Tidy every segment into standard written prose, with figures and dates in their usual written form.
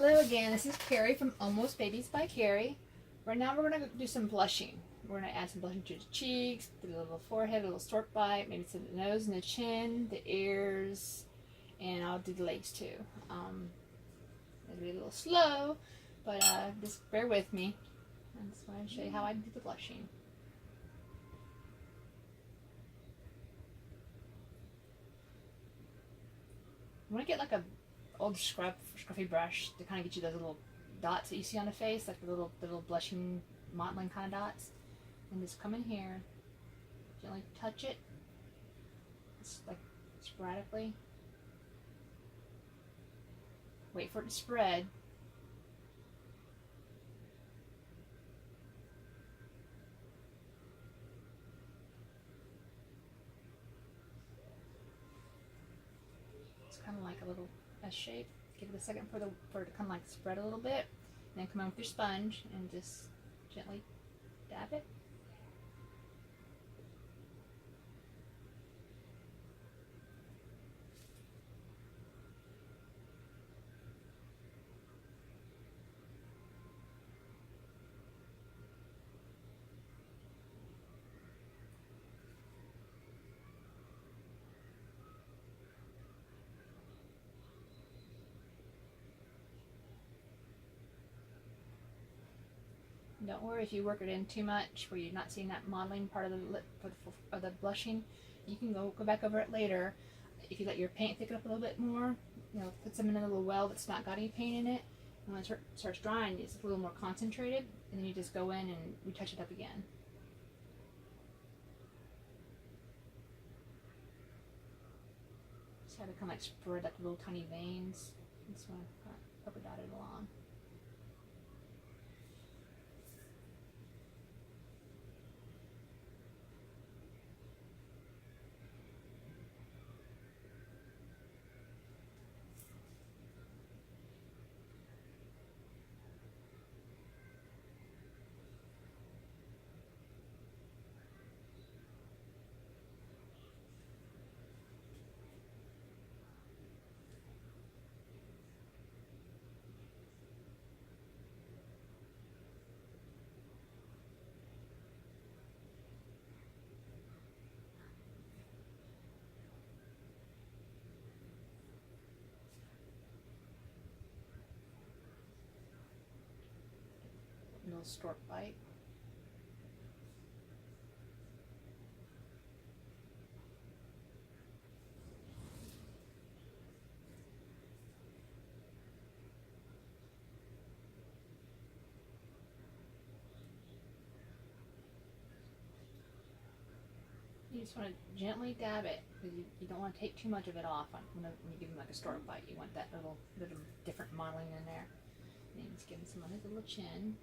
Hello again, this is Carrie from Almost Babies by Carrie. Right now we're going to do some blushing. We're going to add some blushing to the cheeks, the little forehead, a little stork bite, maybe to the nose and the chin, the ears, and I'll do the legs too. It'll be a little slow, but just bear with me. I just want to show you how I do the blushing. I'm going to get like a old scruffy brush to kind of get you those little dots that you see on the face, like the little blushing modeling kind of dots, and just come in here, gently touch it, just like sporadically. Wait for it to spread. It's kind of like a little S shape. Give it a second for it to kind of like spread a little bit. And then come in with your sponge and just gently dab it. Don't worry if you work it in too much where you're not seeing that modeling part of the lip of the blushing. You can go back over it later. If you let your paint thicken up a little bit more, put some in a little well that's not got any paint in it. And when it starts drying, it's a little more concentrated, and then you just go in and retouch it up again. Just have to kind of like spread up little tiny veins. This one kind of polka dotted along. Little stork bite. You just want to gently dab it because you don't want to take too much of it off when you give them like a stork bite. You want that little different modeling in there. And you just give him some on his little chin.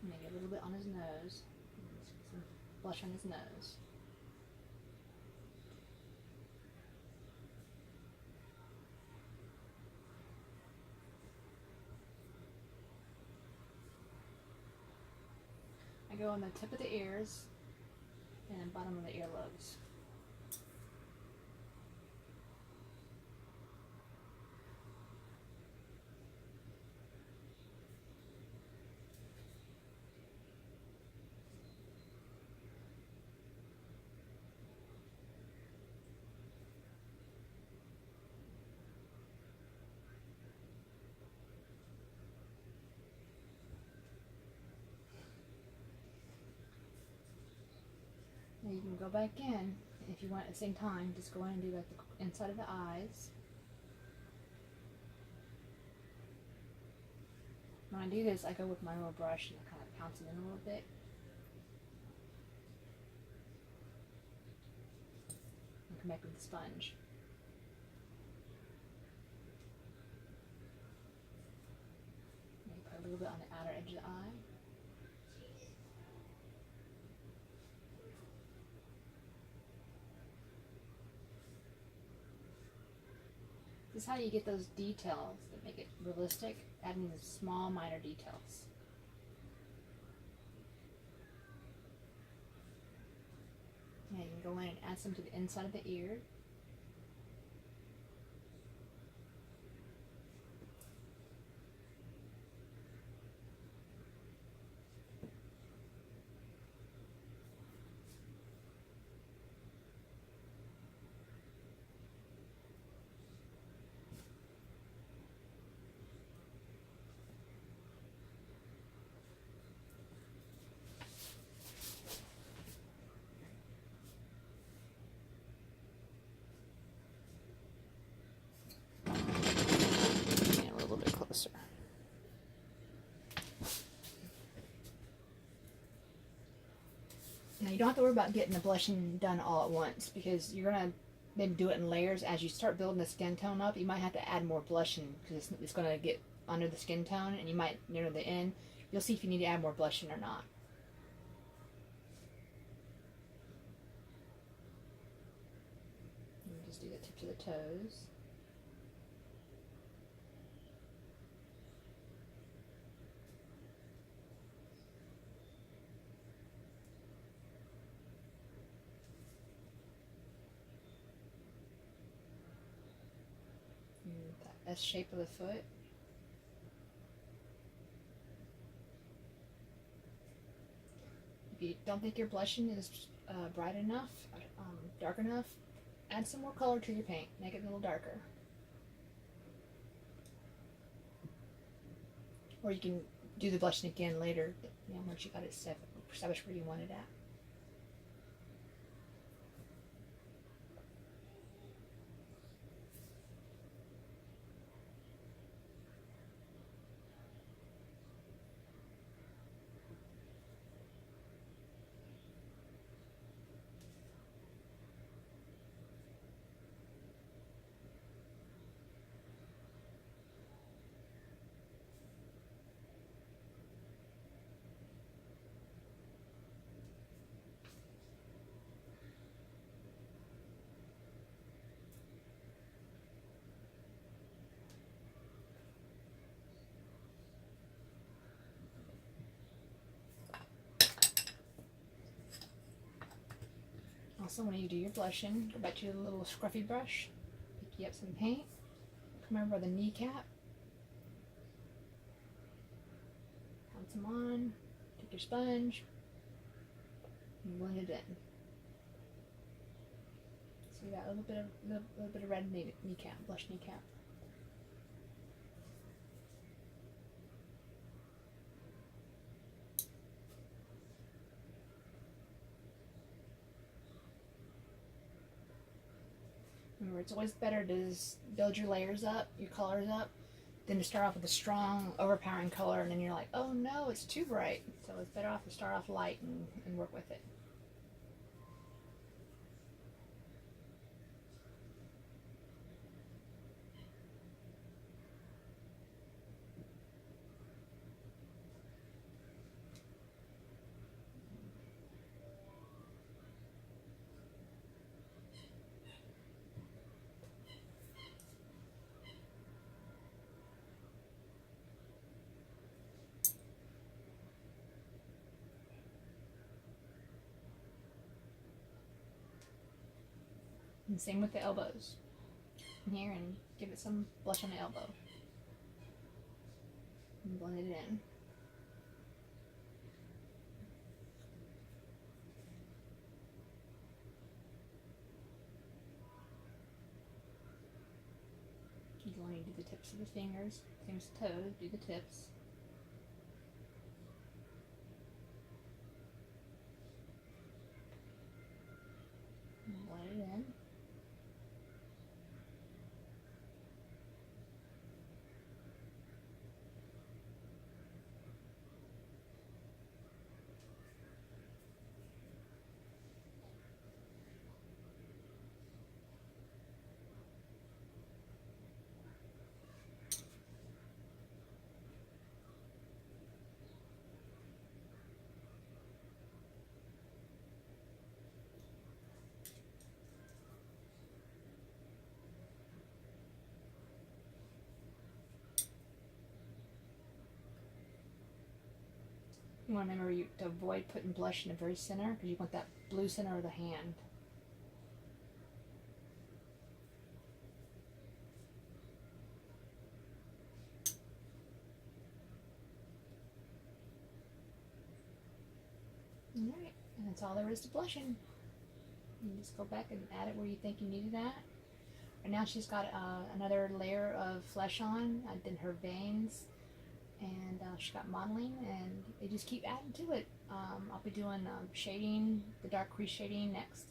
Maybe a little bit on his nose. Some blush on his nose. I go on the tip of the ears and bottom of the earlobes. Now you can go back in if you want at the same time. Just go in and do like the inside of the eyes. When I do this, I go with my little brush and kind of pounce it in a little bit. And come back with the sponge. Maybe put a little bit on the outer edge of the eye. This is how you get those details that make it realistic, adding the small minor details. go in and add some to the inside of the ear. And a little bit closer. Now you don't have to worry about getting the blushing done all at once, because you're gonna maybe do it in layers. As you start building the skin tone up, you might have to add more blushing because it's gonna get under the skin tone, and you might, near the end, you'll see if you need to add more blushing or not. And just do the tips of the toes. The S shape of the foot. If you don't think your blushing is bright enough, dark enough, add some more color to your paint. Make it a little darker. Or you can do the blushing again later, once you got it established where you want it at. Also, when you do your blushing, go back to your little scruffy brush, pick you up some paint, come over by the kneecap, pound some on, take your sponge, and blend it in. So you got a little bit of red kneecap, blush kneecap. Remember, it's always better to build your layers up, your colors up, than to start off with a strong, overpowering color, and then you're like, oh no, it's too bright. So it's better off to start off light and work with it. And same with the elbows. In here, and give it some blush on the elbow. And blend it in. You want to do the tips of the fingers, same as the toes, do the tips. And blend it in. You want to remember to avoid putting blush in the very center, because you want that blue center of the hand. that's all there is to blushing. You just go back and add it where you think you needed that. And now she's got another layer of flesh on. I did her veins, and she got modeling, and they just keep adding to it. I'll be doing shading, the dark crease shading next.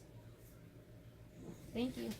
Thank you.